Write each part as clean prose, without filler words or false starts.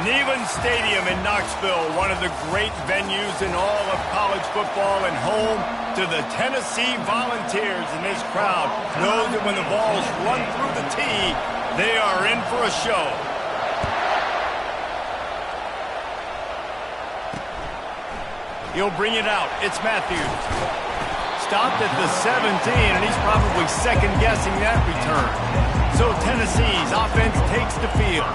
Neyland Stadium in Knoxville, one of the great venues in all of college football and home to the Tennessee Volunteers. And this crowd knows that when the balls run through the tee, they are in for a show. He'll bring it out. It's Matthews. Stopped at the 17, and he's probably second-guessing that return. So Tennessee's offense takes the field.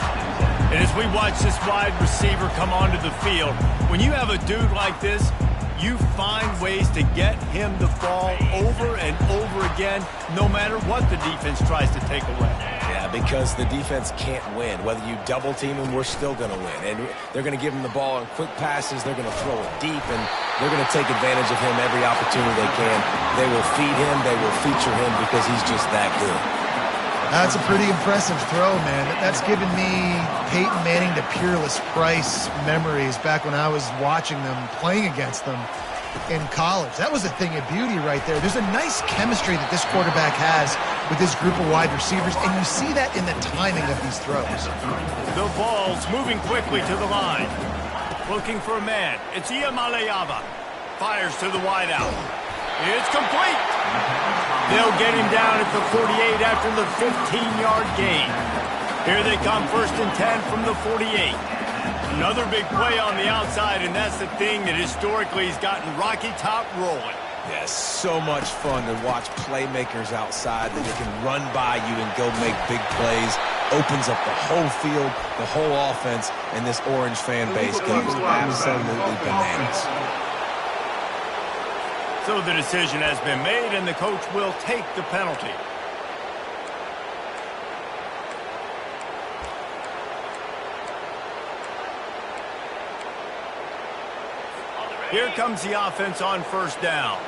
And as we watch this wide receiver come onto the field, when you have a dude like this, you find ways to get him the ball over and over again, no matter what the defense tries to take away. Yeah, because the defense can't win. Whether you double-team him, we're still going to win. And they're going to give him the ball on quick passes. They're going to throw it deep, and they're going to take advantage of him every opportunity they can. They will feed him. They will feature him because he's just that good. That's a pretty impressive throw, man. That's given me Peyton Manning to Peerless Price memories back when I was watching them, playing against them in college. That was a thing of beauty right there. There's a nice chemistry that this quarterback has with this group of wide receivers, and you see that in the timing of these throws. The ball's moving quickly to the line. Looking for a man. It's Iamaleava. Fires to the wideout. It's complete. They'll get him down at the 48 after the 15-yard gain. Here they come, 1st and 10 from the 48. Another big play on the outside, and that's the thing that historically has gotten Rocky Top rolling. Yeah, so much fun to watch playmakers outside that they can run by you and go make big plays. Opens up the whole field, the whole offense, and this Orange fan base goes absolutely bananas. So the decision has been made, and the coach will take the penalty. Here comes the offense on 1st down.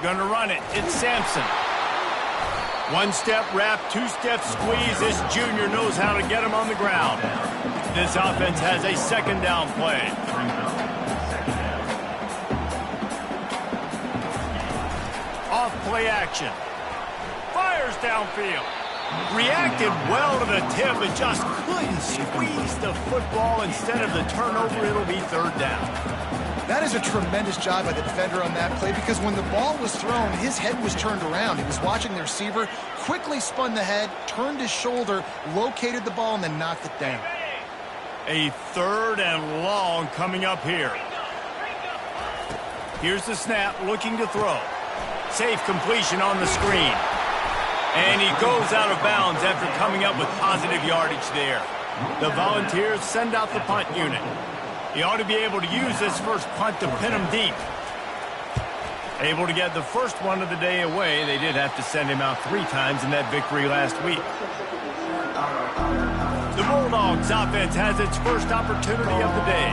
Gonna run it. It's Sampson. 1-step wrap, 2-step squeeze. This junior knows how to get him on the ground. This offense has a 2nd down play. Off play action. Fires downfield. Reacted well to the tip, but just couldn't squeeze the football. Instead of the turnover, it'll be 3rd down. That is a tremendous job by the defender on that play, because when the ball was thrown, his head was turned around. He was watching the receiver, quickly spun the head, turned his shoulder, located the ball, and then knocked it down. A 3rd and long coming up here. Here's the snap, looking to throw. Safe completion on the screen. And he goes out of bounds after coming up with positive yardage there. The Volunteers send out the punt unit. He ought to be able to use this first punt to pin him deep. Able to get the first one of the day away. They did have to send him out 3 times in that victory last week. The Bulldogs offense has its first opportunity of the day.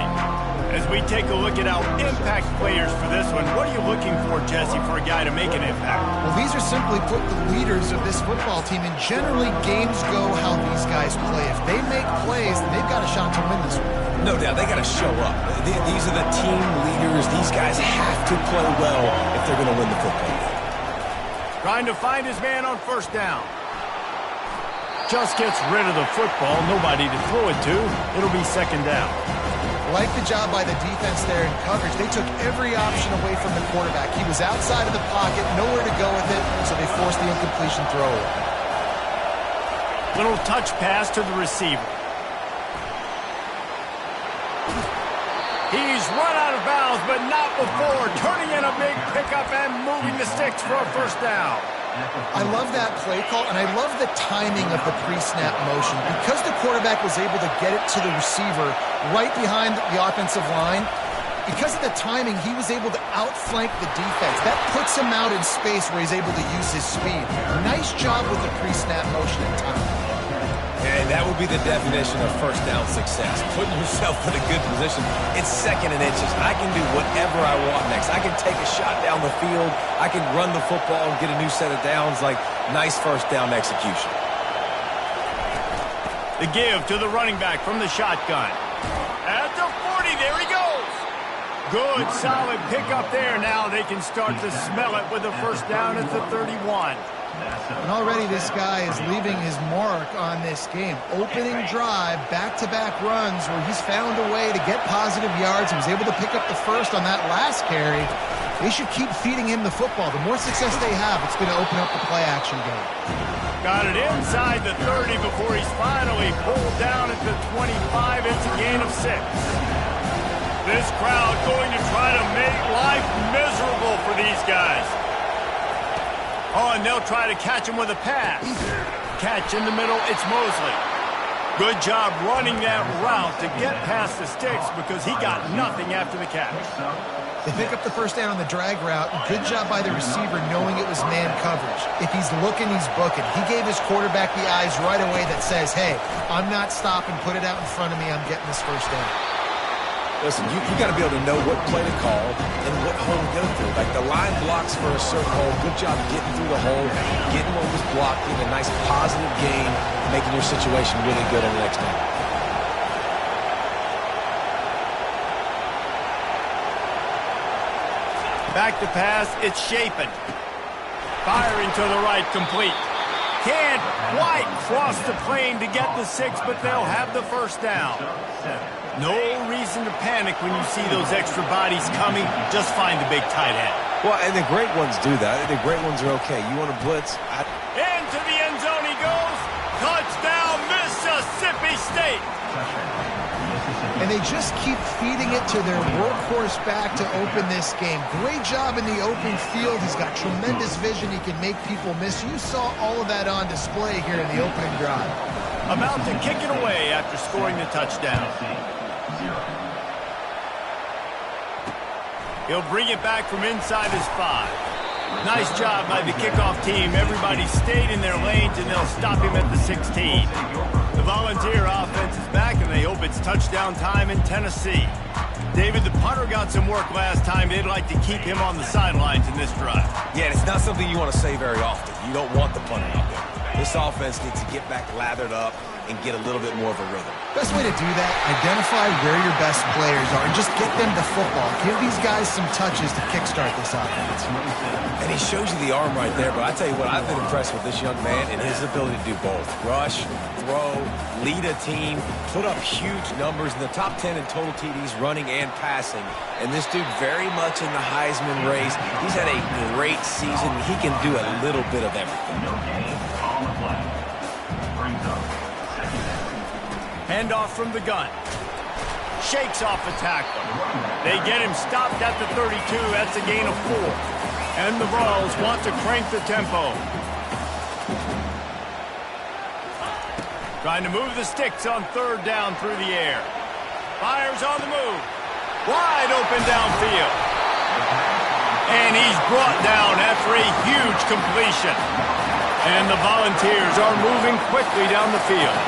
As we take a look at our impact players for this one, what are you looking for, Jesse, for a guy to make an impact? Well, these are simply put the leaders of this football team, and generally games go how these guys play. If they make plays, then they've got a shot to win this one. No doubt, they got to show up. These are the team leaders. These guys have to play well if they're going to win the football game. Trying to find his man on 1st down. Just gets rid of the football. Nobody to throw it to. It'll be 2nd down. Like the job by the defense there in coverage. They took every option away from the quarterback. He was outside of the pocket, nowhere to go with it, so they forced the incompletion throw. Little touch pass to the receiver. He's run out of bounds, but not before turning in a big pickup and moving the sticks for a 1st down. I love that play call, and I love the timing of the pre-snap motion. Because the quarterback was able to get it to the receiver right behind the offensive line, because of the timing, he was able to outflank the defense. That puts him out in space where he's able to use his speed. Nice job with the pre-snap motion and timing. And that would be the definition of 1st down success. Putting yourself in a good position. It's 2nd and inches. I can do whatever I want next. I can take a shot down the field. I can run the football and get a new set of downs. Like, nice 1st down execution. The give to the running back from the shotgun. At the 40, there he goes. Good, solid pickup there. Now they can start to smell it with a 1st down at the 31. And already this guy is leaving his mark on this game. Opening drive, back-to-back runs where he's found a way to get positive yards. He was able to pick up the first on that last carry. They should keep feeding him the football. The more success they have, it's going to open up the play-action game. Got it inside the 30 before he's finally pulled down at the 25. It's a gain of 6. This crowd going to try to make life miserable for these guys. Oh, and they'll try to catch him with a pass. Catch in the middle, it's Mosley. Good job running that route to get past the sticks because he got nothing after the catch. They pick up the first down on the drag route. Good job by the receiver knowing it was man coverage. If he's looking, he's booking. He gave his quarterback the eyes right away that says, hey, I'm not stopping, put it out in front of me, I'm getting this first down. Listen, you got to be able to know what play to call and what hole to go through. Like the line blocks for a certain hole. Good job getting through the hole, getting what was blocked, getting a nice positive gain, making your situation really good on the next down. Back to pass, it's Shapen. Firing to the right, complete. Can't quite cross the plane to get the 6, but they'll have the first down. No reason to panic when you see those extra bodies coming. Just find the big tight end. Well, and the great ones do that. The great ones are okay. You want to blitz? Into the end zone he goes. Touchdown, Mississippi State. And they just keep feeding it to their workhorse back to open this game. Great job in the open field. He's got tremendous vision. He can make people miss. You saw all of that on display here in the opening drive. About to kick it away after scoring the touchdown. He'll bring it back from inside his 5. Nice job by the kickoff team. Everybody stayed in their lanes, and they'll stop him at the 16. The Volunteer offense is back, and they hope it's touchdown time in Tennessee. David, the punter got some work last time. They'd like to keep him on the sidelines in this drive. Yeah, it's not something you want to say very often. You don't want the punter out there. This offense needs to get back lathered up and get a little bit more of a rhythm. Best way to do that, identify where your best players are and just get them the football. Give these guys some touches to kickstart this offense. And he shows you the arm right there, but I tell you what, I've been impressed with this young man and his ability to do both. Rush, throw, lead a team, put up huge numbers in the top 10 in total TDs running and passing. And this dude very much in the Heisman race. He's had a great season. He can do a little bit of everything. Handoff from the gun. Shakes off the tackle. They get him stopped at the 32. That's a gain of 4. And the Vols want to crank the tempo. Trying to move the sticks on 3rd down through the air. Fires on the move. Wide open downfield. And he's brought down after a huge completion. And the Volunteers are moving quickly down the field.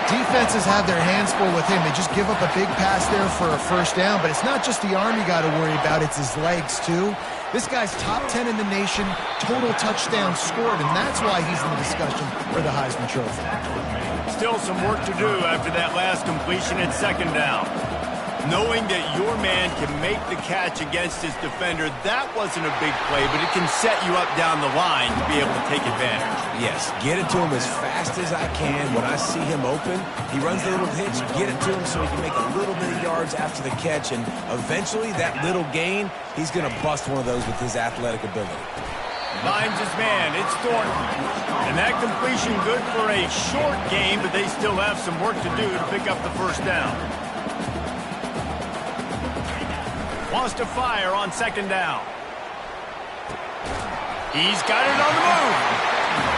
Defenses have their hands full with him. They just give up a big pass there for a first down, but it's not just the arm you got to worry about, it's his legs too. This guy's top 10 in the nation, total touchdowns scored, and that's why he's in the discussion for the Heisman Trophy. Still some work to do after that last completion at 2nd down. Knowing that your man can make the catch against his defender, that wasn't a big play, but it can set you up down the line to be able to take advantage. Yes, get it to him as fast as I can. When I see him open, he runs the little hitch, get it to him so he can make a little bit of yards after the catch, and eventually that little gain, he's going to bust one of those with his athletic ability. Finds his man, it's Thornton. And that completion good for a short game, but they still have some work to do to pick up the first down. Wants to fire on 2nd down. He's got it on the move.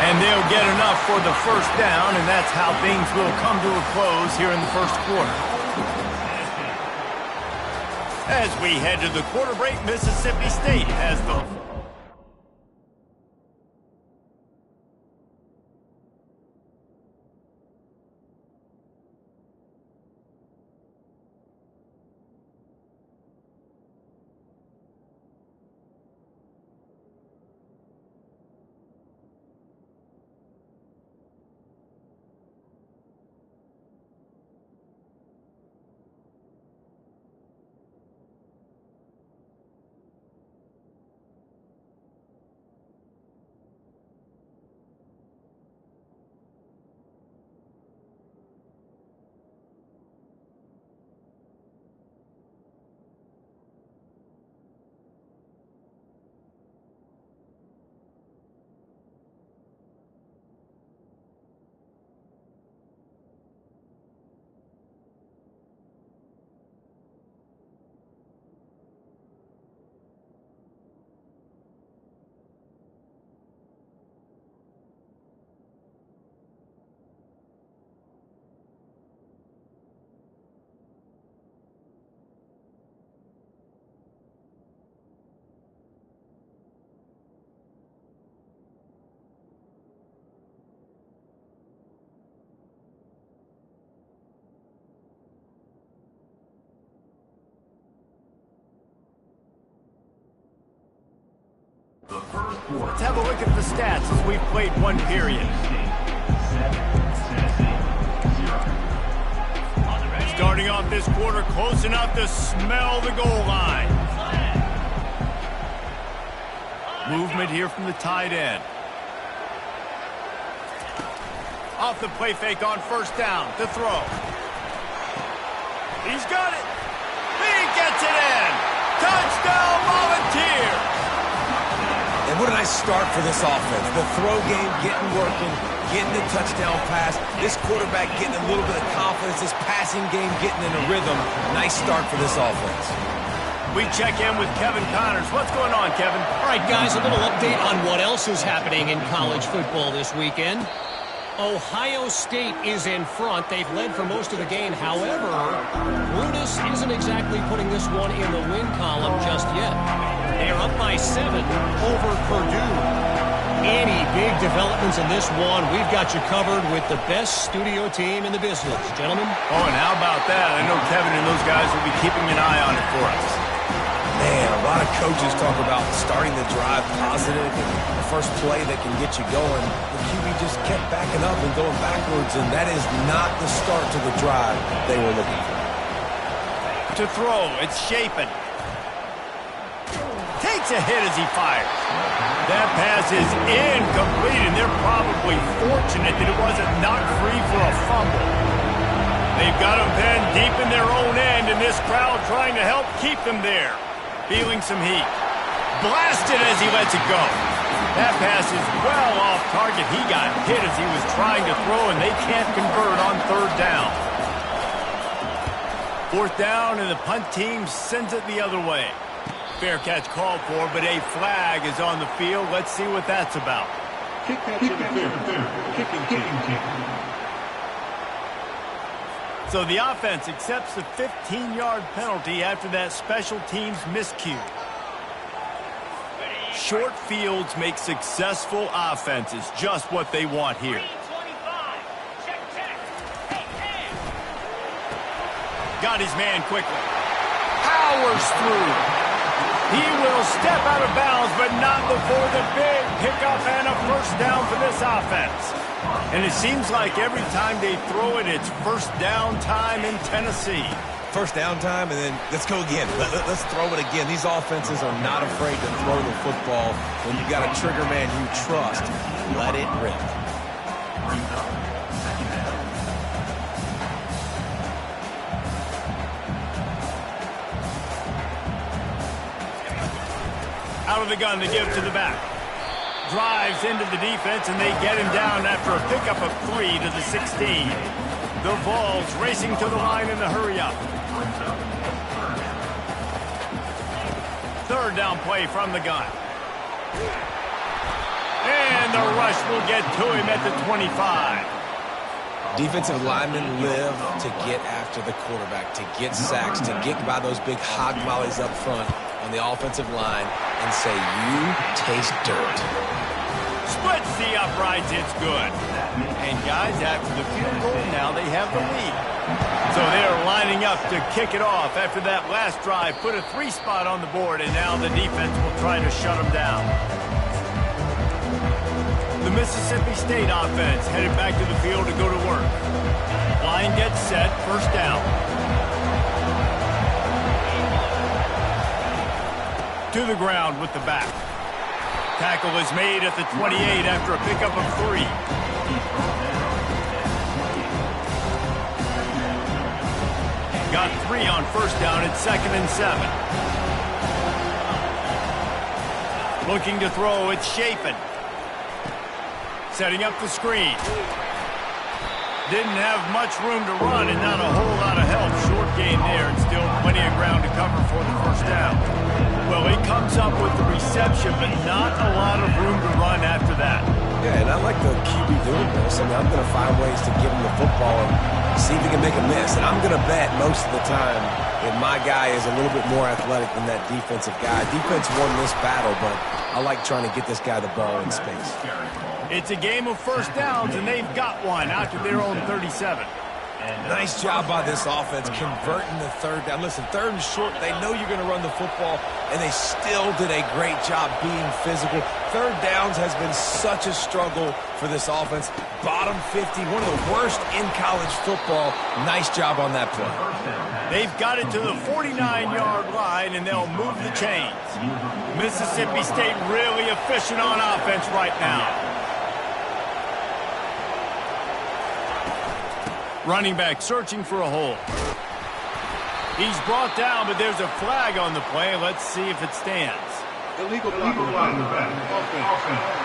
And they'll get enough for the first down, and that's how things will come to a close here in the first quarter. As we head to the quarter break, Mississippi State has the Let's have a look at the stats as we've played one period. Starting off this quarter close enough to smell the goal line. Movement here from the tight end. Off the play fake on first down to throw. He's got it. He gets it in. Touchdown Volunteer. And what a nice start for this offense. The throw game getting working, getting the touchdown pass. This quarterback getting a little bit of confidence. This passing game getting in a rhythm. Nice start for this offense. We check in with Kevin Connors. What's going on, Kevin? All right, guys, a little update on what else is happening in college football this weekend. Ohio State is in front. They've led for most of the game. However, Brutus isn't exactly putting this one in the win column just yet. They are up by 7 over Purdue. Any big developments in this one, we've got you covered with the best studio team in the business. Gentlemen? Oh, and how about that? I know Kevin and those guys will be keeping an eye on it for us. Man, a lot of coaches talk about starting the drive positive and the first play that can get you going. The QB just kept backing up and going backwards, and that is not the start to the drive they were looking for. To throw, it's Shapen. Takes a hit as he fires. That pass is incomplete, and they're probably fortunate that it wasn't knocked free for a fumble. They've got him pinned deep in their own end, and this crowd trying to help keep them there. Feeling some heat. Blasted as he lets it go. That pass is well off target. He got hit as he was trying to throw, and they can't convert on third down. Fourth down, and the punt team sends it the other way. Fair catch called for, but a flag is on the field. Let's see what that's about. Kick catch interference. Kicking. So the offense accepts a 15-yard penalty after that special teams miscue. Short fields make successful offenses just what they want here. Got his man quickly. Powers through. He will step out of bounds, but not before the big pickup and a first down for this offense. And it seems like every time they throw it, it's first down time in Tennessee. First down time, and then let's go again. Let's throw it again. These offenses are not afraid to throw the football. When you've got a trigger man you trust, let it rip. Out of the gun to give to the back. Drives into the defense, and they get him down after a pickup of 3 to the 16. The Vols racing to the line in the hurry-up. Third down play from the gun. And the rush will get to him at the 25. Defensive linemen live to get after the quarterback, to get sacks, to get by those big hog mollies up front on the offensive line and say, you taste dirt. Splits the uprights, it's good. And guys, after the field goal, now they have the lead. So they're lining up to kick it off after that last drive. Put a 3 spot on the board, and now the defense will try to shut them down. The Mississippi State offense headed back to the field to go to work. Line gets set, first down. To the ground with the back. Tackle is made at the 28 after a pickup of 3. Got 3 on first down at 2nd and 7. Looking to throw, it's Shapen. Setting up the screen. Didn't have much room to run and not a whole lot of help. Short gain there and still plenty of ground to cover for the first down. Well, he comes up with the reception, but not a lot of room to run after that. Yeah, and I like the QB doing this. I mean, I'm going to find ways to give him the football and see if he can make a miss. And I'm going to bet most of the time that my guy is a little bit more athletic than that defensive guy. Defense won this battle, but I like trying to get this guy the ball in space. It's a game of first downs, and they've got one out to their own 37. Nice job by this offense converting the third down. Listen, third and short, they know you're going to run the football, and they still did a great job being physical. Third downs has been such a struggle for this offense. Bottom 50, one of the worst in college football. Nice job on that play. They've got it to the 49-yard line, and they'll move the chains. Mississippi State really efficient on offense right now. Running back searching for a hole. He's brought down, but there's a flag on the play. Let's see if it stands. Illegal block in the back. Offense.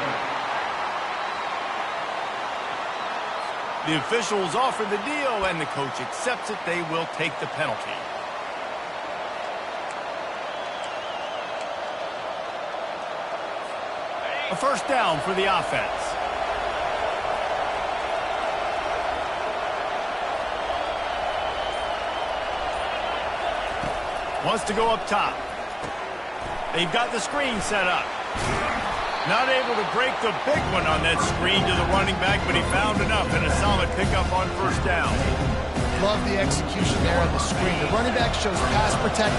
The officials offer the deal, and the coach accepts it. They will take the penalty. A first down for the offense. Wants to go up top. They've got the screen set up. Not able to break the big one on that screen to the running back, but he found enough and a solid pickup on first down. Love the execution there on the screen. The running back shows pass protect,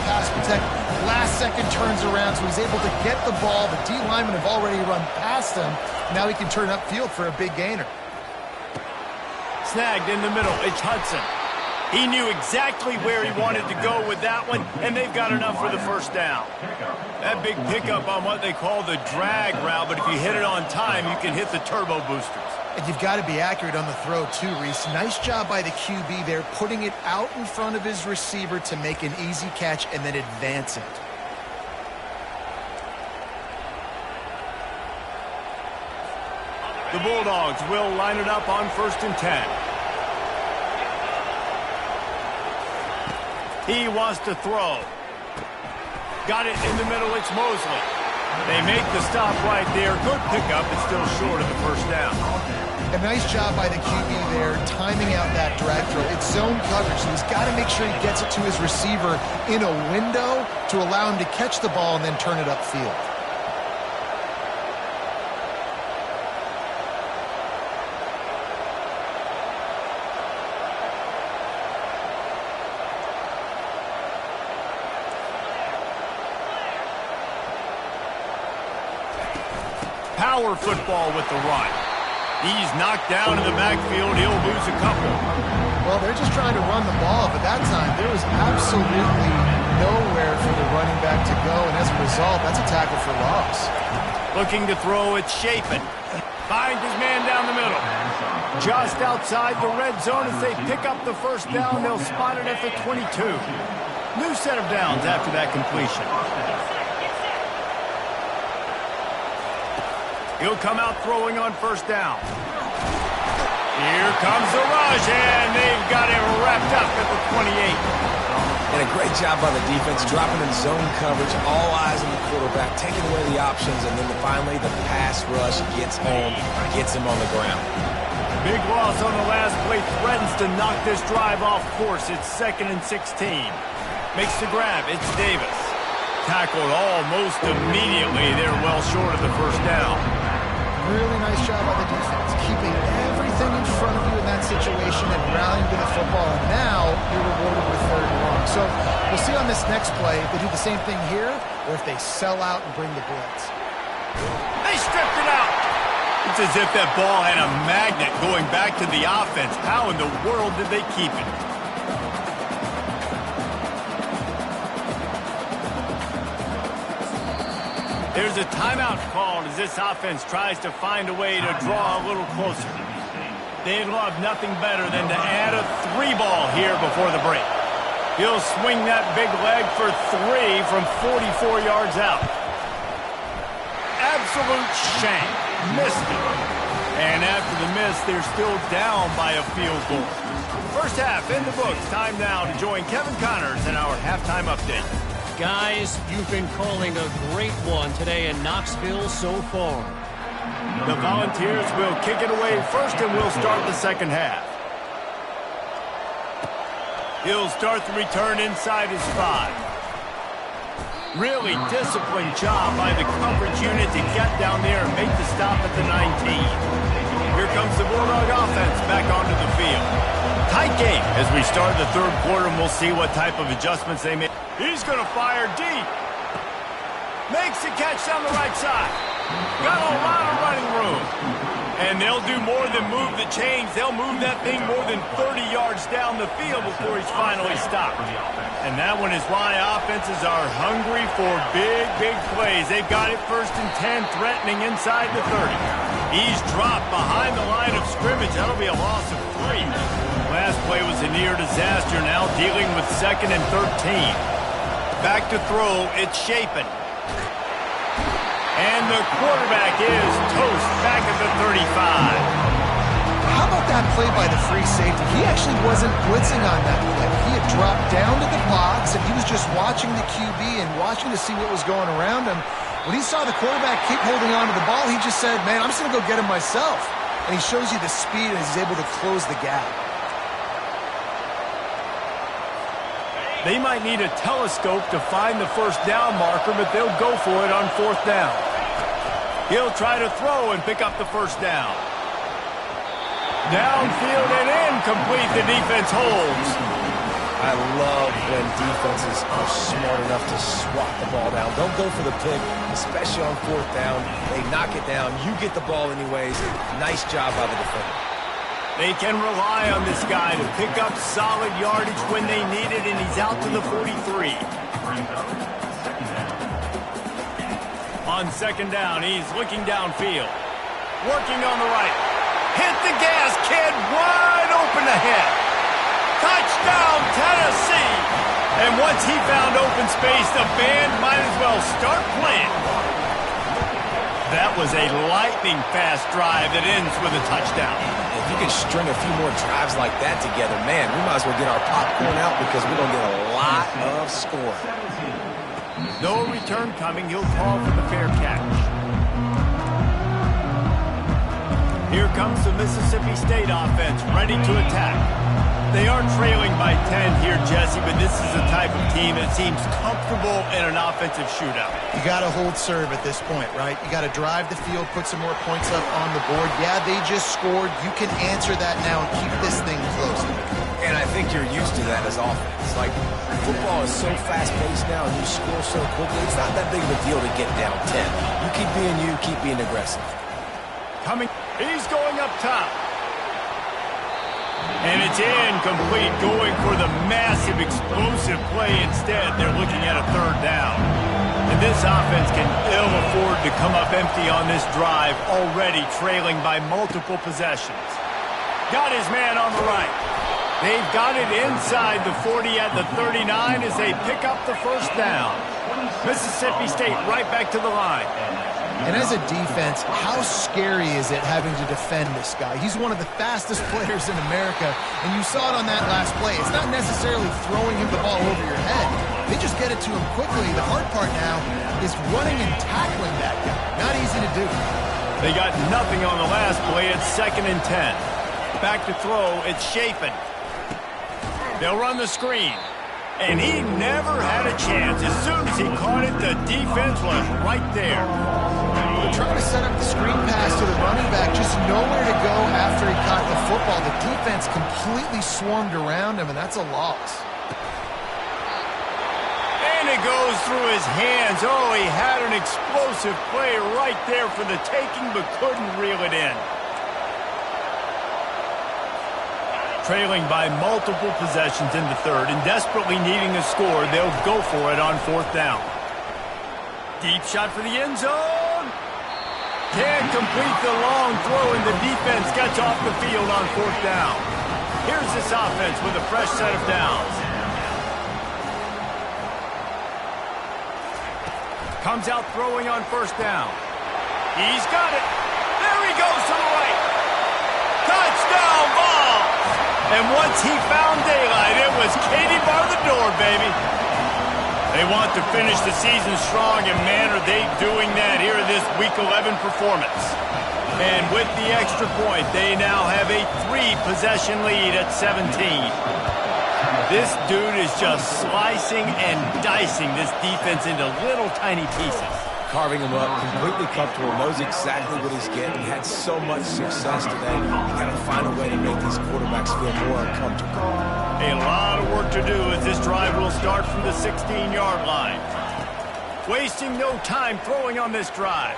last second turns around, so he's able to get the ball. The D linemen have already run past him. Now he can turn upfield for a big gainer. Snagged in the middle. It's Hudson. He knew exactly where he wanted to go with that one, and they've got enough for the first down. That big pickup on what they call the drag route, but if you hit it on time, you can hit the turbo boosters. And you've got to be accurate on the throw too, Reese. Nice job by the QB there, putting it out in front of his receiver to make an easy catch and then advance it. The Bulldogs will line it up on 1st and 10. He wants to throw. Got it in the middle. It's Mosley. They make the stop right there. Good pickup. It's still short of the first down. A nice job by the QB there, timing out that drag throw. It's zone coverage, so he's got to make sure he gets it to his receiver in a window to allow him to catch the ball and then turn it upfield. Power football with the run. He's knocked down in the backfield. He'll lose a couple. Well, they're just trying to run the ball, but that time there was absolutely nowhere for the running back to go, and as a result, that's a tackle for loss. Looking to throw, it's Chapin. Finds his man down the middle. Just outside the red zone as they pick up the first down. They'll spot it at the 22. New set of downs after that completion. He'll come out throwing on first down. Here comes the rush, and they've got him wrapped up at the 28. And a great job by the defense, dropping in zone coverage, all eyes on the quarterback, taking away the options, and then finally the pass rush gets home, gets him on the ground. Big loss on the last play, threatens to knock this drive off course. It's 2nd and 16. Makes the grab, it's Davis. Tackled almost immediately. They're well short of the first down. Really nice job by the defense, keeping everything in front of you in that situation and rallying to the football. And now you're rewarded with 3rd and long. So we'll see on this next play if they do the same thing here or if they sell out and bring the blitz. They stripped it out. It's as if that ball had a magnet going back to the offense. How in the world did they keep it? There's a timeout called as this offense tries to find a way to draw a little closer. They'd love nothing better than to add a 3-ball here before the break. He'll swing that big leg for 3 from 44 yards out. Absolute shank. Missed it. And after the miss, they're still down by a field goal. First half in the books. Time now to join Kevin Connors in our halftime update. Guys, you've been calling a great one today in Knoxville so far. The Volunteers will kick it away first, and we'll start the second half. He'll start the return inside his 5. Really disciplined job by the coverage unit to get down there and make the stop at the 19. Here comes the Bulldog offense back onto the field. Tight game as we start the third quarter, and we'll see what type of adjustments they make. He's going to fire deep. Makes the catch down the right side. Got a lot of running room. And they'll do more than move the chains. They'll move that thing more than 30 yards down the field before he's finally stopped. And that one is why offenses are hungry for big, big plays. They've got it 1st and 10, threatening inside the 30. He's dropped behind the line of scrimmage. That'll be a loss of 3. Last play was a near disaster. Now dealing with 2nd and 13. Back to throw. It's Shapen. And the quarterback is toast back at the 35. How about that play by the free safety? He actually wasn't blitzing on that play. He had dropped down to the box, and he was just watching the QB and watching to see what was going around him. When he saw the quarterback keep holding on to the ball, he just said, man, I'm just going to go get him myself. And he shows you the speed, and he's able to close the gap. They might need a telescope to find the first down marker, but they'll go for it on 4th down. He'll try to throw and pick up the first down. Downfield and incomplete. The defense holds. I love when defenses are smart enough to swat the ball down. Don't go for the pick, especially on 4th down. They knock it down. You get the ball anyways. Nice job by the defender. They can rely on this guy to pick up solid yardage when they need it, and he's out to the 43. On 2nd down, he's looking downfield. Working on the right. Hit the gas, kid. Wide open ahead. Touchdown, Tennessee. And once he found open space, the band might as well start playing. That was a lightning-fast drive that ends with a touchdown. If you can string a few more drives like that together, man, we might as well get our popcorn out because we're going to get a lot of scoring. No return coming. He'll call for the fair catch. Here comes the Mississippi State offense, ready to attack. They are trailing by 10 here, Jesse, but this is the type of team that seems comfortable in an offensive shootout. You got to hold serve at this point, right? You got to drive the field, put some more points up on the board. Yeah, they just scored. You can answer that now and keep this thing close. And I think you're used to that as offense. Like, football is so fast-paced now and you score so quickly, it's not that big of a deal to get down 10. You keep being you, keep being aggressive. Coming, he's going up top. And it's incomplete, going for the massive explosive play instead. They're looking at a 3rd down. And this offense can ill afford to come up empty on this drive, already trailing by multiple possessions. Got his man on the right. They've got it inside the 40 at the 39 as they pick up the 1st down. Mississippi State right back to the line. And as a defense, how scary is it having to defend this guy? He's one of the fastest players in America, and you saw it on that last play. It's not necessarily throwing him the ball over your head. They just get it to him quickly. The hard part now is running and tackling that guy. Not easy to do. They got nothing on the last play. It's 2nd and 10. Back to throw. It's Shapen. They'll run the screen. And he never had a chance. As soon as he caught it, the defense was right there. They're trying to set up the screen pass to the running back, just nowhere to go after he caught the football. The defense completely swarmed around him, and that's a loss. And it goes through his hands. Oh, he had an explosive play right there for the taking, but couldn't reel it in. Trailing by multiple possessions in the 3rd and desperately needing a score, they'll go for it on 4th down. Deep shot for the end zone. Can't complete the long throw, and the defense gets off the field on 4th down. Here's this offense with a fresh set of downs. Comes out throwing on 1st down. He's got it. There he goes to the right. Touchdown ball. And once he found daylight, it was Katie bar the door, baby. They want to finish the season strong, and man, are they doing that here in this Week 11 performance. And with the extra point, they now have a 3-possession lead at 17. This dude is just slicing and dicing this defense into little tiny pieces. carving him up, completely comfortable, knows exactly what he's getting, had so much success today. You got to find a way to make these quarterbacks feel more uncomfortable. A lot of work to do as this drive will start from the 16-yard line. Wasting no time throwing on this drive.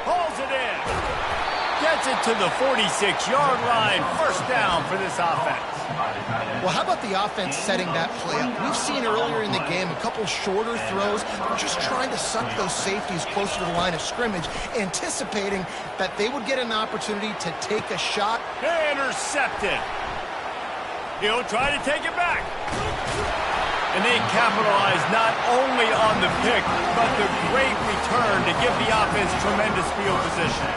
Hauls it in. Gets it to the 46-yard line. First down for this offense. Well, how about the offense setting that play up? We've seen earlier in the game a couple shorter throws. They're just trying to suck those safeties closer to the line of scrimmage, anticipating that they would get an opportunity to take a shot. Intercepted. He'll try to take it back. And they capitalize not only on the pick, but the great return to give the offense tremendous field position.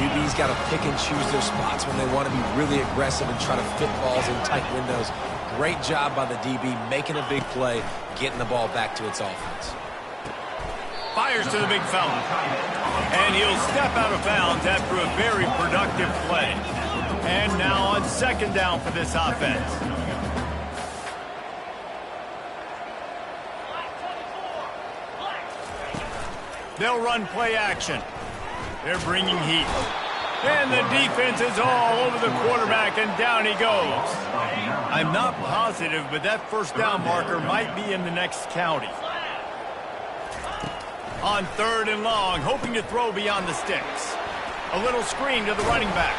QB's got to pick and choose their spots when they want to be really aggressive and try to fit balls in tight windows. Great job by the DB making a big play, getting the ball back to its offense. Fires to the big fella. And he'll step out of bounds after a very productive play. And now on second down for this offense. They'll run play action. They're bringing heat. And the defense is all over the quarterback, and down he goes. I'm not positive, but that first down marker might be in the next county. On third and long, hoping to throw beyond the sticks. A little screen to the running back.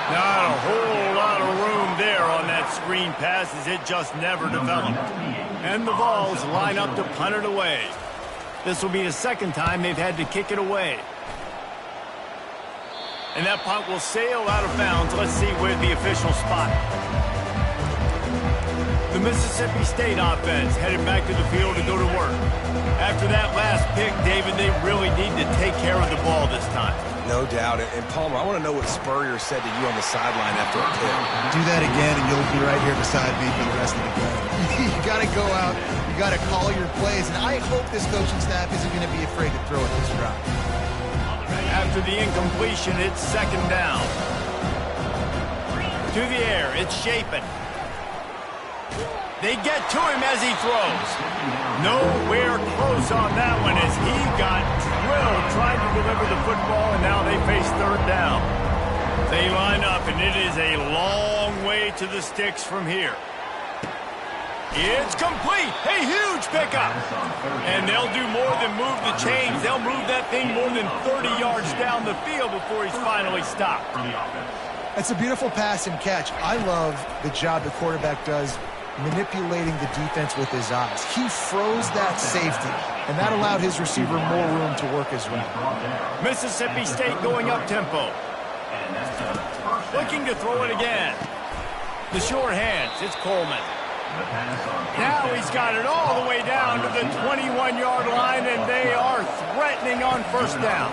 Not a whole lot of room there on that screen pass as it just never developed. And the Vols line up to punt it away. This will be the second time they've had to kick it away. And that punt will sail out of bounds. Let's see where the official spot. The Mississippi State offense headed back to the field to go to work. After that last pick, David, they really need to take care of the ball this time. No doubt. And Palmer, I want to know what Spurrier said to you on the sideline after a pick. Do that again, and you'll be right here beside me for the rest of the game. You got to go out. You got to call your plays. And I hope this coaching staff isn't going to be afraid to throw at this drive. After the incompletion, it's second down. To the air, it's Shapen. They get to him as he throws. Nowhere close on that one as he got drilled trying to deliver the football, and now they face third down. They line up, and it is a long way to the sticks from here. It's complete. A huge pickup. And they'll do more than move the chains. They'll move that thing more than 30 yards down the field before he's finally stopped. That's a beautiful pass and catch. I love the job the quarterback does manipulating the defense with his eyes. He froze that safety, and that allowed his receiver more room to work his way. Mississippi State going up tempo. Looking to throw it again. The short hands, it's Coleman. Now he's got it all the way down to the 21-yard line, and they are threatening on first down.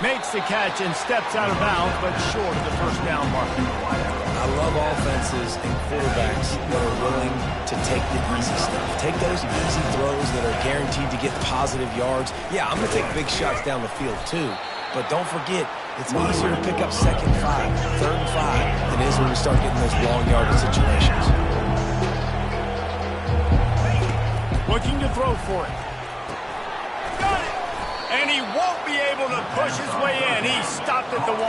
Makes the catch and steps out of bounds, but short of the first down mark. I love offenses and quarterbacks that are willing to take the easy stuff. Take those easy throws that are guaranteed to get positive yards. Yeah, I'm going to take big shots down the field too, but don't forget, it's easier to pick up second 5, third and 5 than it is when we start getting those long yardage situations. Looking to throw for it. Got it! And he won't be able to push his way in. He stopped at the 1.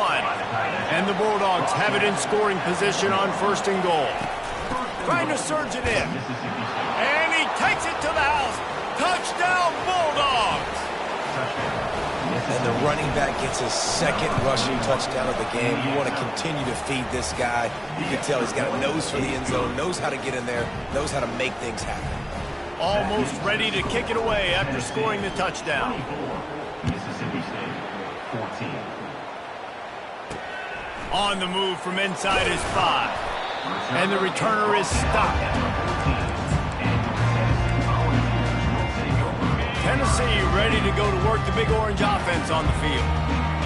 And the Bulldogs have it in scoring position on first and goal. Trying to surge it in. And he takes it to the house. Touchdown, Bulldogs! And the running back gets his second rushing touchdown of the game. You want to continue to feed this guy. You can tell he's got a nose for the end zone, knows how to get in there, knows how to make things happen. Almost ready to kick it away after scoring the touchdown. Mississippi State, 14. On the move from inside his 5. And the returner is stopped. Tennessee ready to go to work the Big Orange offense on the field.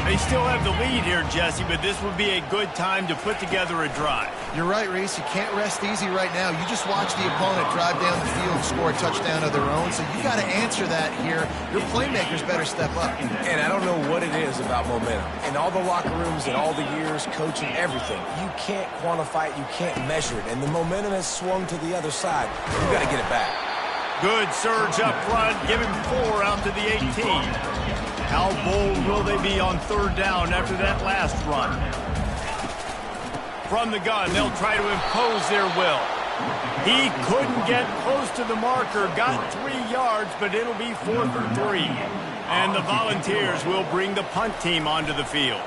They still have the lead here, Jesse, but this would be a good time to put together a drive. You're right, Reese. You can't rest easy right now. You just watch the opponent drive down the field and score a touchdown of their own, so you got to answer that here. Your playmakers better step up. And I don't know what it is about momentum. In all the locker rooms and all the years, coaching, everything, you can't quantify it, you can't measure it, and the momentum has swung to the other side. You got to get it back. Good surge up front. Give him 4 out to the 18. How bold will they be on 3rd down after that last run? From the gun, they'll try to impose their will. He couldn't get close to the marker. Got 3 yards, but it'll be 4th and 3. And the Volunteers will bring the punt team onto the field.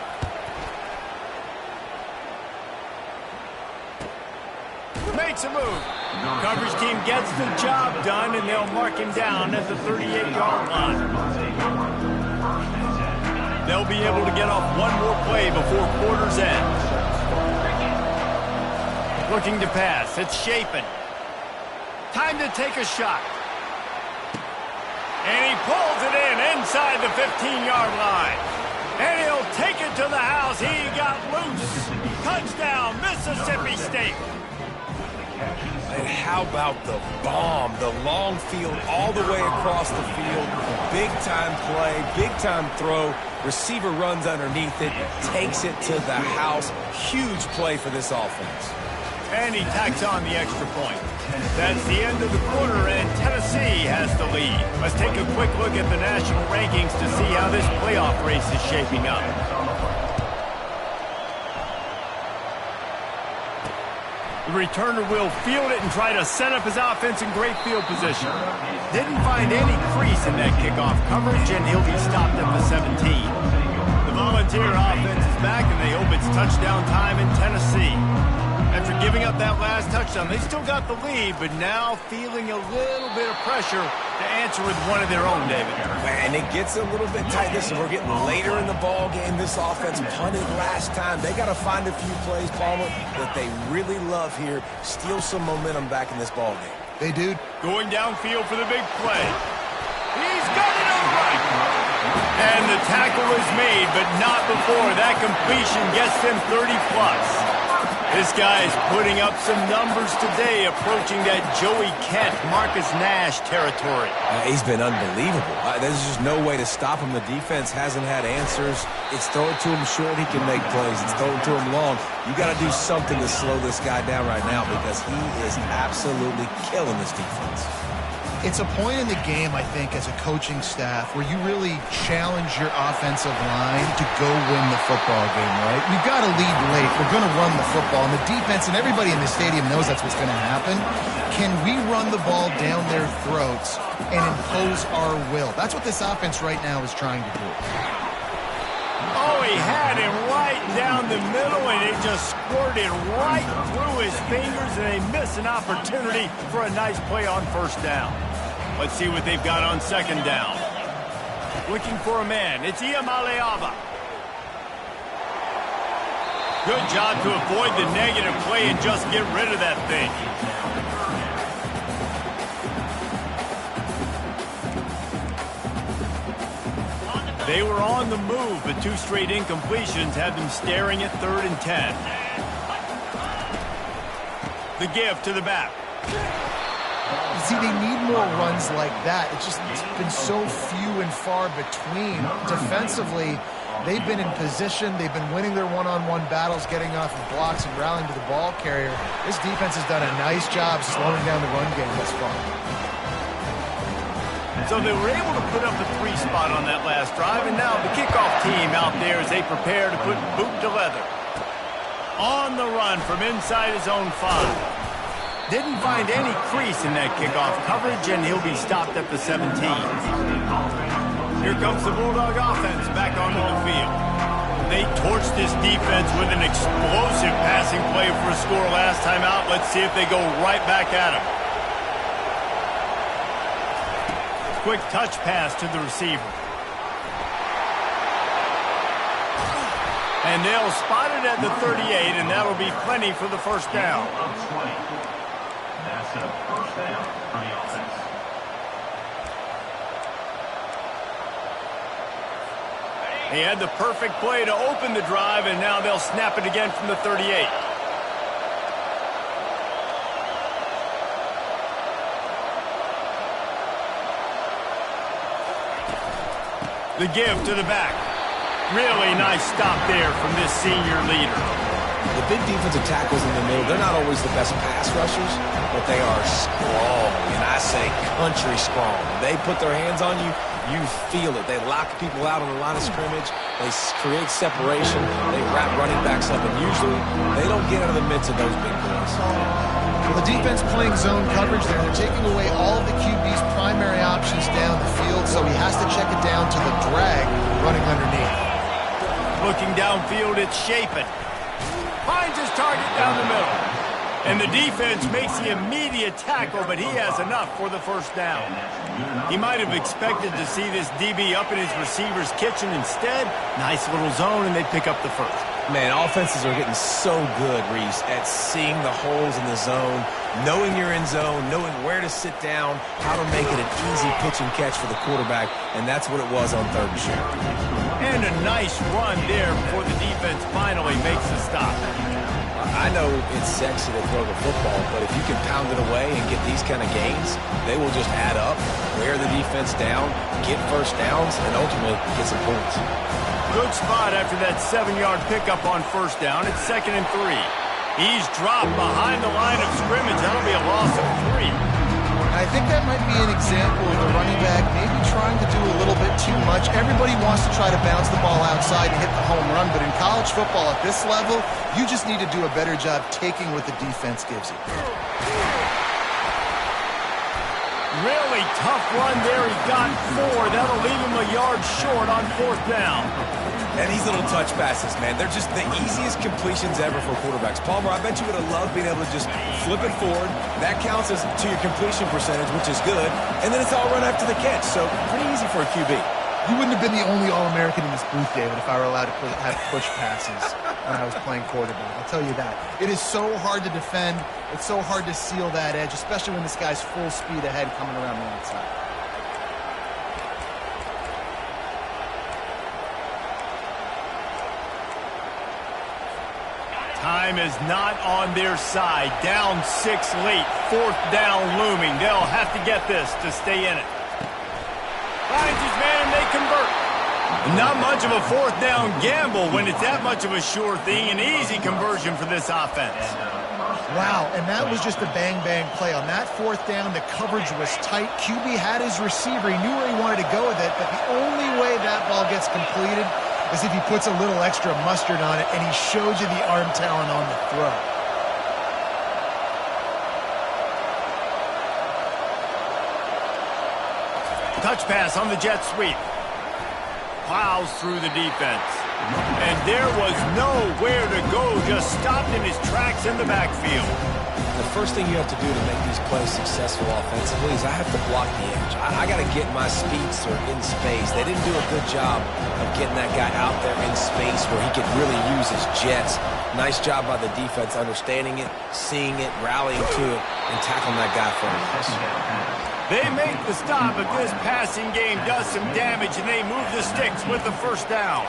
Makes a move. Coverage team gets the job done, and they'll mark him down at the 38-yard line. They'll be able to get off one more play before quarter's end. Looking to pass. It's Shapen. Time to take a shot. And he pulls it in inside the 15-yard line. And he'll take it to the house. He got loose. Touchdown, Mississippi State. And how about the bomb? The long field all the way across the field. Big-time play, big-time throw. Receiver runs underneath it, takes it to the house. Huge play for this offense. And he tacks on the extra point. That's the end of the quarter, and Tennessee has the lead. Let's take a quick look at the national rankings to see how this playoff race is shaping up. The returner will field it and try to set up his offense in great field position. Didn't find any crease in that kickoff coverage, and he'll be stopped at the 17. The Volunteer offense is back, and they hope it's touchdown time in Tennessee. After giving up that last touchdown, they still got the lead, but now feeling a little bit of pressure to answer with one of their own, David. And it gets a little bit tight. Listen, we're getting later in the ball game. This offense punted last time. They got to find a few plays, Palmer, that they really love here. Steal some momentum back in this ball game. They do. Going downfield for the big play. He's got it all right. And the tackle is made, but not before that completion gets them 30-plus. This guy is putting up some numbers today, approaching that Joey Kent, Marcus Nash territory. He's been unbelievable. There's just no way to stop him. The defense hasn't had answers. It's throw it to him short, he can make plays. It's throw it to him long. You got to do something to slow this guy down right now because he is absolutely killing this defense. It's a point in the game, I think, as a coaching staff where you really challenge your offensive line to go win the football game, right? We've got to lead late. We're going to run the football. And the defense and everybody in the stadium knows that's what's going to happen. Can we run the ball down their throats and impose our will? That's what this offense right now is trying to do. Oh, he had him right down the middle, and it just squirted right through his fingers, and they miss an opportunity for a nice play on 1st down. Let's see what they've got on 2nd down. Looking for a man. It's Iamaleava. Good job to avoid the negative play and just get rid of that thing. They were on the move, but 2 straight incompletions had them staring at 3rd and 10. The give to the back. See, they need more runs like that. It's been so few and far between. Defensively, they've been in position. They've been winning their one-on-one battles, getting off of blocks and rallying to the ball carrier. This defense has done a nice job slowing down the run game thus far. So they were able to put up the 3 spot on that last drive, and now the kickoff team out there as they prepare to put boot to leather. On the run from inside his own 5. Didn't find any crease in that kickoff coverage, and he'll be stopped at the 17. Here comes the Bulldog offense back onto the field. They torched this defense with an explosive passing play for a score last time out. Let's see if they go right back at him. Quick touch pass to the receiver. And they'll spot it at the 38, and that'll be plenty for the 1st down. That's a 1st down for the offense. He had the perfect play to open the drive, and now they'll snap it again from the 38. The give to the back. Really nice stop there from this senior leader. The big defensive tackles in the middle, they're not always the best pass rushers, but they are strong, and I say country strong. They put their hands on you, you feel it. They lock people out on the line of scrimmage. They create separation. They wrap running backs up, and usually they don't get out of the midst of those big boys. Well, the defense playing zone coverage there. They're taking away all of the QB's primary options down the field, so he has to check it down to the drag running underneath. Looking downfield, it's Shapen. Finds his target down the middle. And the defense makes the immediate tackle, but he has enough for the first down. He might have expected to see this DB up in his receiver's kitchen. Instead, nice little zone, and they pick up the first. Man, offenses are getting so good, Reese, at seeing the holes in the zone, knowing you're in zone, knowing where to sit down, how to make it an easy pitch and catch for the quarterback, and that's what it was on 3rd and short. And a nice run there before the defense finally makes the stop. I know it's sexy to throw the football, but if you can pound it away and get these kind of gains, they will just add up, wear the defense down, get first downs, and ultimately get some points. Good spot after that 7-yard pickup on first down. It's 2nd and 3. He's dropped behind the line of scrimmage. That'll be a loss of 3. I think that might be an example of the running back maybe trying to do a little bit too much. Everybody wants to try to bounce the ball outside and hit the home run, but in college football at this level, you just need to do a better job taking what the defense gives you. Really tough run there. He got 4. That'll leave him a yard short on 4th down. And these little touch passes, man, they're just the easiest completions ever for quarterbacks. Palmer, I bet you would have loved being able to just flip it forward. That counts as to your completion percentage, which is good. And then it's all run after the catch, so pretty easy for a QB. You wouldn't have been the only All-American in this booth, David, if I were allowed to have push passes when I was playing quarterback. I'll tell you that. It is so hard to defend. It's so hard to seal that edge, especially when this guy's full speed ahead coming around the outside. Time is not on their side. Down 6 late. 4th down looming. They'll have to get this to stay in it. Finds his man and they convert. Not much of a 4th down gamble when it's that much of a sure thing. An easy conversion for this offense. Wow, and that was just a bang-bang play. On that 4th down, the coverage was tight. QB had his receiver. He knew where he wanted to go with it, but the only way that ball gets completed is if he puts a little extra mustard on it, and he showed you the arm talent on the throw. Touch pass on the jet sweep. Plows through the defense. And there was nowhere to go, just stopped in his tracks in the backfield. The first thing you have to do to make these plays successful offensively is I have to block the edge. I got to get my speedster in space. They didn't do a good job of getting that guy out there in space where he could really use his jets. Nice job by the defense understanding it, seeing it, rallying to it, and tackling that guy for a loss. They make the stop, but this passing game does some damage, and they move the sticks with the first down.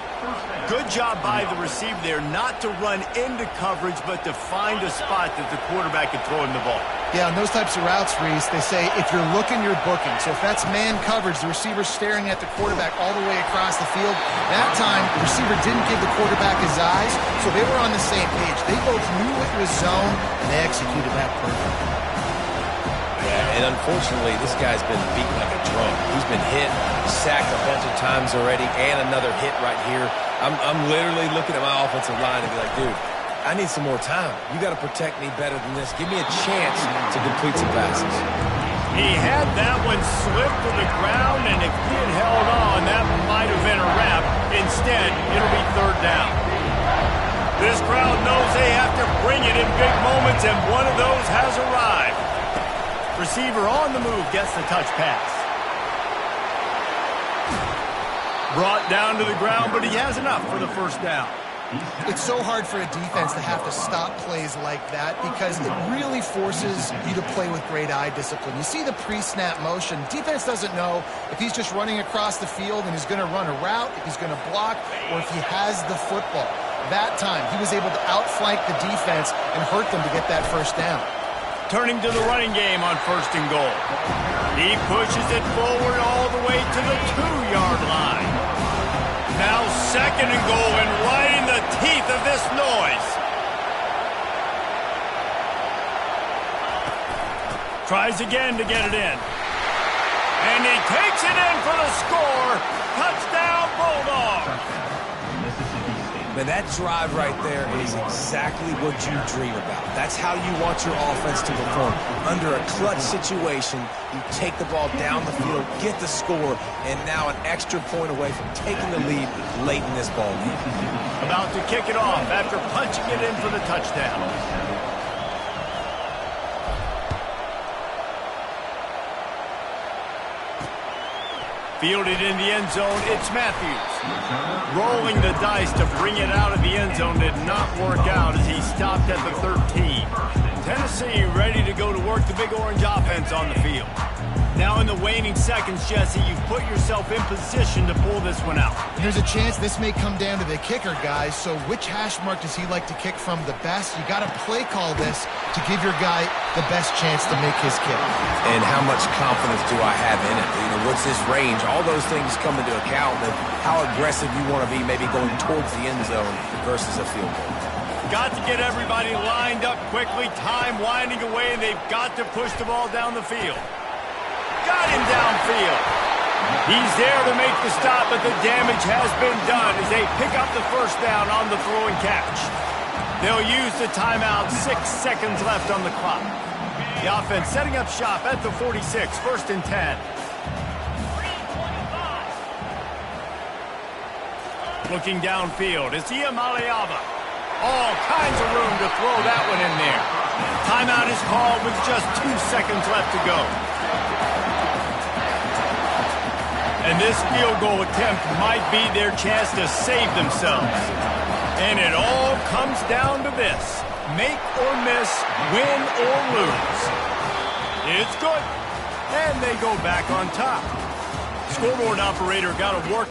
Good job by the receiver there not to run into coverage, but to find a spot that the quarterback can throw him the ball. Yeah, on those types of routes, Reese, they say if you're looking, you're booking. So if that's man coverage, the receiver's staring at the quarterback all the way across the field. That time, the receiver didn't give the quarterback his eyes, so they were on the same page. They both knew it was zone, and they executed that perfectly. Yeah, and unfortunately, this guy's been beaten like a drum. He's been hit, sacked a bunch of times already, and another hit right here. I'm literally looking at my offensive line and be like, dude, I need some more time. You got to protect me better than this. Give me a chance to complete some passes. He had that one slip to the ground, and if he had held on, that might have been a wrap. Instead, it'll be 3rd down. This crowd knows they have to bring it in big moments, and one of those has arrived. Receiver on the move gets the touch pass. Brought down to the ground, but he has enough for the first down. It's so hard for a defense to have to stop plays like that because it really forces you to play with great eye discipline. You see the pre-snap motion. Defense doesn't know if he's just running across the field and he's going to run a route, if he's going to block, or if he has the football. That time, he was able to outflank the defense and hurt them to get that first down. Turning to the running game on 1st and goal. He pushes it forward all the way to the 2-yard line. Now 2nd and goal, and right in the teeth of this noise. Tries again to get it in. And he takes it in for the score. Touchdown, Bulldogs. Man, that drive right there is exactly what you dream about. That's how you want your offense to perform. Under a clutch situation, you take the ball down the field, get the score, and now an extra point away from taking the lead late in this ball game. About to kick it off after punching it in for the touchdown. Fielded in the end zone, it's Matthews. Rolling the dice to bring it out of the end zone did not work out as he stopped at the 13. Tennessee ready to go to work the Big Orange offense on the field. Now in the waning seconds, Jesse, you've put yourself in position to pull this one out. There's a chance this may come down to the kicker, guys, so which hash mark does he like to kick from the best? You got to play call this to give your guy the best chance to make his kick. And how much confidence do I have in it? You know, what's his range? All those things come into account and how aggressive you want to be maybe going towards the end zone versus a field goal. Got to get everybody lined up quickly, time winding away, and they've got to push the ball down the field. Got him downfield. He's there to make the stop, but the damage has been done as they pick up the first down on the throw and catch. They'll use the timeout, 6 seconds left on the clock. The offense setting up shop at the 46, 1st and 10. Looking downfield, it's Iamaleava. All kinds of room to throw that one in there. Timeout is called with just 2 seconds left to go. And this field goal attempt might be their chance to save themselves. And it all comes down to this. Make or miss, win or lose. It's good. And they go back on top. Scoreboard operator got to work